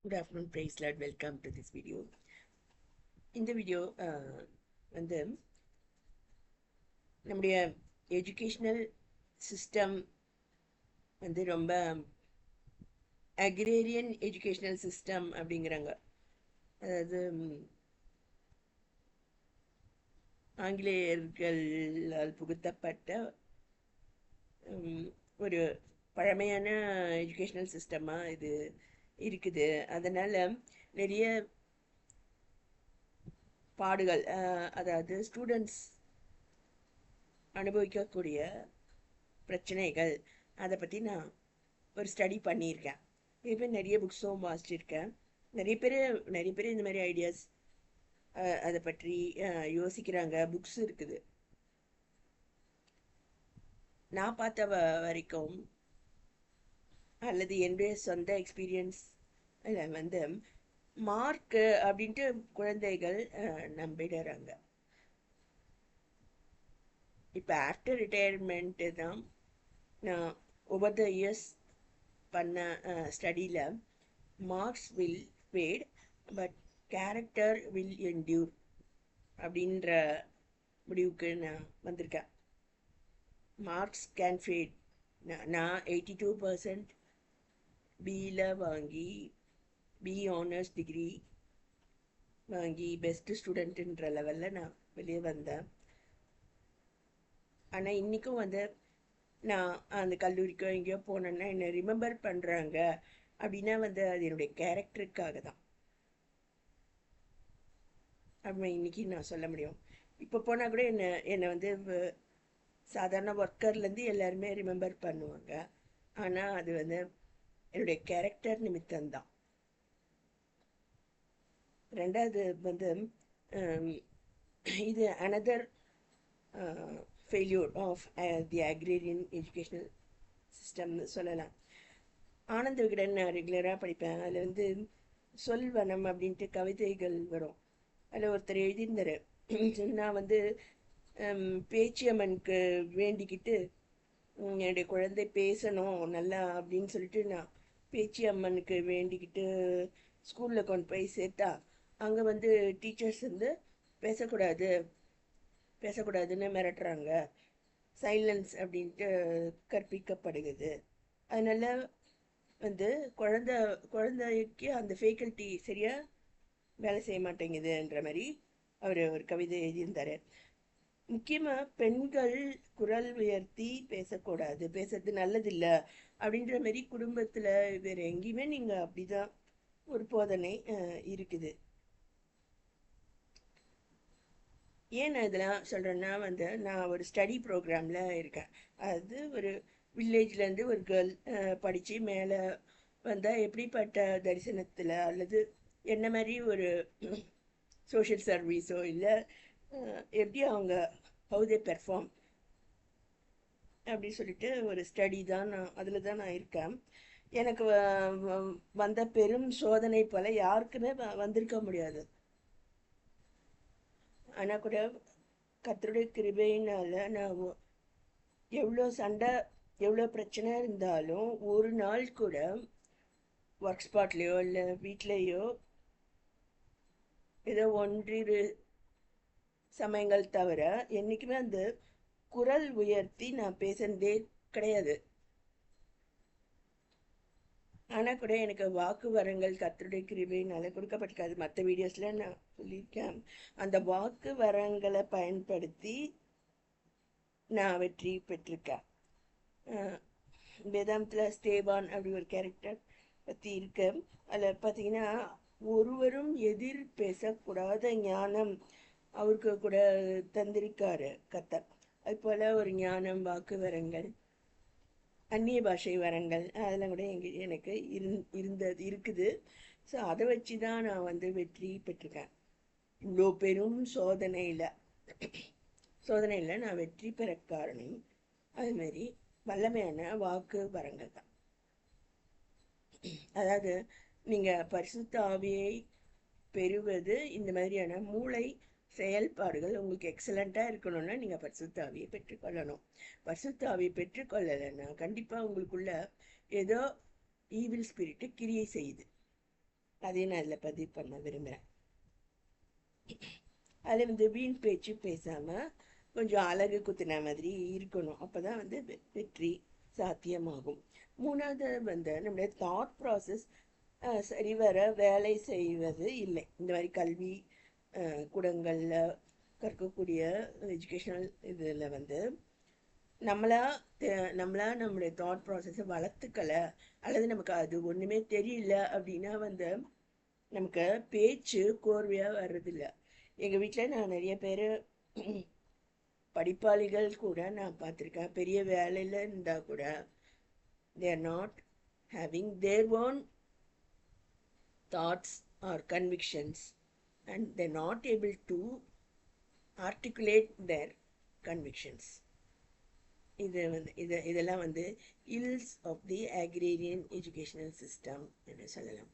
Good afternoon, praise Lord. Welcome to this video. இந்த video வந்து நம்முடைய எஜுகேஷ்னல் சிஸ்டம் வந்து ரொம்ப அக்ரேரியன் எஜுகேஷ்னல் சிஸ்டம் அப்படிங்கிறாங்க. அதாவது ஆங்கிலேயர்களால் புகுத்தப்பட்ட ஒரு பழமையான எஜுகேஷ்னல் சிஸ்டமாக இது இருக்குது. அதனால் நிறைய பாடுகள், அதாவது ஸ்டூடெண்ட்ஸ் அனுபவிக்கக்கூடிய பிரச்சனைகள், அதை பற்றி நான் ஒரு ஸ்டடி பண்ணியிருக்கேன். இப்போ நிறைய புக்ஸும் வாசிச்சிருக்கேன். நிறைய பேர் இந்த மாதிரி ஐடியாஸ் அதை பற்றி யோசிக்கிறாங்க. புக்ஸ் இருக்குது. நான் பார்த்த வரைக்கும் அல்லது என்னுடைய சொந்த எக்ஸ்பீரியன்ஸ் வந்து மார்க்கு அப்படின்ட்டு குழந்தைகள் நம்பிடுறாங்க. இப்போ ஆஃப்டர் ரிட்டையர்மெண்ட்டு தான் நான் ஓவர் த இயர்ஸ் பண்ண ஸ்டடியில் marks will fade but character will endure அப்படின்ற முடிவுக்கு நான் வந்திருக்கேன். Marks can fade. நான் 82% பியில் வாங்கி பி ஆனர்ஸ் டிகிரி வாங்கி பெஸ்ட்டு ஸ்டூடெண்ட்டுன்ற லெவலில் நான் வெளியே வந்தேன். ஆனால் இன்றைக்கும் வந்து நான் அந்த கல்லூரிக்கோ எங்கேயோ போனேன்னா என்னை ரிமெம்பர் பண்ணுறாங்க அப்படின்னா வந்து அது என்னுடைய கேரக்டருக்காக தான் அப்படி இன்னைக்கு நான் சொல்ல முடியும். இப்போ போனால் கூட என்னை வந்து சாதாரண ஒர்க்கர்லேருந்து எல்லாருமே ரிமெம்பர் பண்ணுவாங்க. ஆனால் அது வந்து என்னுடைய கேரக்டர் நிமித்தம்தான். ரெண்டாவது வந்து இது another failure of the agrarian educational சிஸ்டம்னு சொல்லலாம். ஆனந்த விகடன் நான் ரெகுலராக படிப்பேன். அதில் வந்து சொல்வனம் அப்படின்ட்டு கவிதைகள் வரும். அதில் ஒருத்தர் எழுதியிருந்தார், நான் வந்து பேச்சியம்மனுக்கு வேண்டிக்கிட்டு என்னுடைய குழந்தை பேசணும் நல்லா அப்படின்னு சொல்லிட்டு நான் பேச்சியம்மனுக்கு வேண்டிக்கிட்டு ஸ்கூலில் கொண்டு போய் சேர்த்தா அங்கே வந்து டீச்சர்ஸ் வந்து பேசக்கூடாதுன்னு மிரட்டுறாங்க. சைலன்ஸ் அப்படின்ட்டு கற்பிக்கப்படுகிறது. அதனால் வந்து குழந்தைக்கு அந்த ஃபேக்கல்ட்டி சரியாக வேலை செய்ய மாட்டேங்குதுன்ற மாதிரி அவர் ஒரு கவிதை எழுதியிருந்தார். முக்கியமாக பெண்கள் குரல் உயர்த்தி பேசக்கூடாது, பேசுறது நல்லதில்லை அப்படின்ற மாதிரி குடும்பத்தில் வேறு எங்கேயுமே நீங்கள் அப்படிதான் ஒரு போதனை இருக்குது. ஏன் நான் இதெல்லாம் சொல்கிறேன்னா வந்து நான் ஒரு ஸ்டடி ப்ரோக்ராமில் இருக்கேன். அது ஒரு வில்லேஜ்லேருந்து ஒரு கேர்ள் படித்து மேலே வந்தால் எப்படிப்பட்ட தரிசனத்தில் அல்லது என்ன மாதிரி ஒரு சோஷியல் சர்வீஸோ இல்லை எப்படி அவங்க ஹவு தே பெர்ஃபார்ம் அப்படி சொல்லிட்டு ஒரு ஸ்டடி தான் அதில் தான் நான் இருக்கேன். எனக்கு வந்த பெரும் சோதனை போல் யாருக்குமே வந்திருக்க முடியாது. ஆனால் கூட கர்த்தருடைய கிருபையினால் நான் எவ்வளோ சண்டை எவ்வளோ பிரச்சனை இருந்தாலும் ஒரு நாள் கூட ஒர்க் ஸ்பாட்லேயோ இல்லை வீட்லேயோ ஏதோ ஒன்றிரு சமயங்கள் தவிர என்றைக்குமே அந்த குரல் உயர்த்தி நான் பேசுனதே கிடையாது. ஆனால் கூட எனக்கு வாக்கு வரங்கள் கர்த்தருடைய கிருபையினால கொடுக்கப்பட்டிருக்காது. மற்ற வீடியோஸில் நான் சொல்லியிருக்கேன். அந்த வாக்கு வரங்களை பயன்படுத்தி நான் வெற்றி பெற்றிருக்கேன். வேதாந்தத்தில் ஸ்டேவான் அப்படி ஒரு கேரக்டர் பற்றி இருக்கு. அதில் பார்த்தீங்கன்னா ஒருவரும் எதிர் பேசக்கூடாத ஞானம் அவருக்கு கூட தந்திருக்காரு கர்த்தர். அது போல் ஒரு ஞானம், வாக்கு வரங்கள், அந்நிய பாஷை வரங்கள் அதெல்லாம் கூட எனக்கு இருக்குது. ஸோ அதை வச்சு தான் நான் வந்து வெற்றி பெற்றிருக்கேன். இவ்வளோ பெரும் சோதனையில் நான் வெற்றி பெற காரணம் அதுமாரி வல்லமையான வாக்கு வரங்கள் தான். அதாவது நீங்கள் பரிசுத்த ஆவியை பெறுவது இந்த மாதிரியான மூளை செயல்பாடுகள் உங்களுக்கு எக்ஸலண்ட்டாக இருக்கணும்னா நீங்கள் பரிசுத்த ஆவியை பெற்றுக்கொள்ளணும். பரிசுத்த ஆவியை பெற்றுக்கொள்ளலைன்னா கண்டிப்பாக உங்களுக்குள்ள ஏதோ ஈவில் ஸ்பிரிட்டு கிரியை செய்யுது. அதையும் நான் இதில் பதிவு பண்ண விரும்புகிறேன். அதில் வந்து வீண் பேச்சு பேசாமல் கொஞ்சம் அழகு குத்துன மாதிரி இருக்கணும். அப்போ தான் வந்து வெற்றி சாத்தியமாகும். மூணாவது வந்து நம்முடைய தாட் ப்ராசஸ் சரிவர வேலை செய்வது இல்லை. இந்த மாதிரி கல்வி கூடங்களில் கற்கக்கூடிய எஜுகேஷ்னல் இதில் வந்து நம்மளா நம்மளுடைய தாட் ப்ராசஸை வளர்த்துக்கலை, அல்லது நமக்கு அது ஒன்றுமே தெரியல அப்படின்னா வந்து நமக்கு பேச்சு கோர்வையாக வர்றதில்ல. எங்கள் வீட்டில் நான் நிறைய பேர் படிப்பாளிகள் கூட நான் பார்த்துருக்கேன். பெரிய வேலையில் இருந்தால் கூட they are not having their own thoughts or convictions, and they're not able to articulate their convictions. இதெல்லாம் வந்து ills of the agrarian educational system என்று சொல்லலாம்.